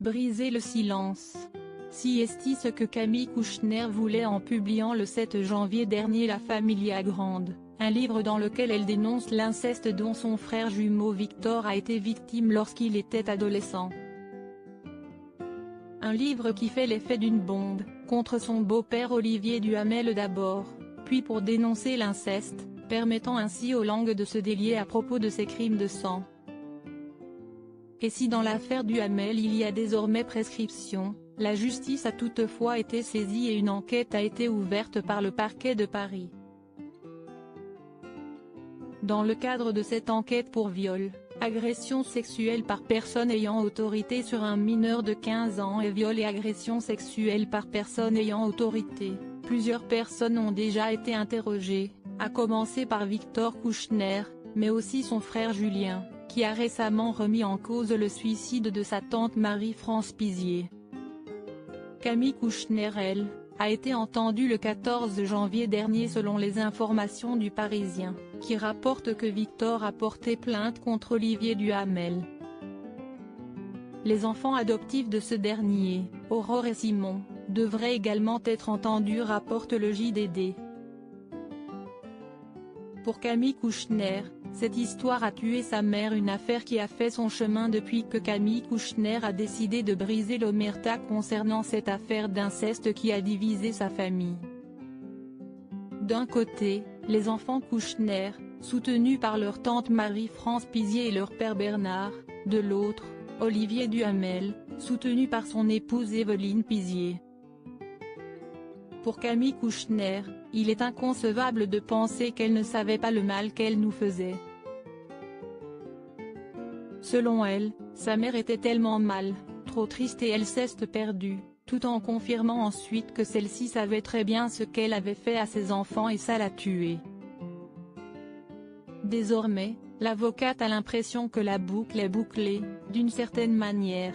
Briser le silence. Si est ce que Camille Kouchner voulait en publiant le 7 janvier dernier La Familia Grande, un livre dans lequel elle dénonce l'inceste dont son frère jumeau Victor a été victime lorsqu'il était adolescent. Un livre qui fait l'effet d'une bombe, contre son beau-père Olivier Duhamel d'abord, puis pour dénoncer l'inceste, permettant ainsi aux langues de se délier à propos de ces crimes de sang. Et si dans l'affaire Duhamel il y a désormais prescription, la justice a toutefois été saisie et une enquête a été ouverte par le parquet de Paris. Dans le cadre de cette enquête pour viol, agression sexuelle par personne ayant autorité sur un mineur de 15 ans et viol et agression sexuelle par personne ayant autorité, plusieurs personnes ont déjà été interrogées, à commencer par Victor Kouchner, mais aussi son frère Julien, qui a récemment remis en cause le suicide de sa tante Marie-France Pizier. Camille Kouchner, elle, a été entendue le 14 janvier dernier selon les informations du Parisien, qui rapporte que Victor a porté plainte contre Olivier Duhamel. Les enfants adoptifs de ce dernier, Aurore et Simon, devraient également être entendus, rapporte le JDD. Pour Camille Kouchner, cette histoire a tué sa mère, une affaire qui a fait son chemin depuis que Camille Kouchner a décidé de briser l'omerta concernant cette affaire d'inceste qui a divisé sa famille. D'un côté, les enfants Kouchner, soutenus par leur tante Marie-France Pizier et leur père Bernard, de l'autre, Olivier Duhamel, soutenu par son épouse Évelyne Pizier. Pour Camille Kouchner, il est inconcevable de penser qu'elle ne savait pas le mal qu'elle nous faisait. Selon elle, sa mère était tellement mal, trop triste et elle s'est perdue, tout en confirmant ensuite que celle-ci savait très bien ce qu'elle avait fait à ses enfants et ça l'a tuée. Désormais, l'avocate a l'impression que la boucle est bouclée, d'une certaine manière.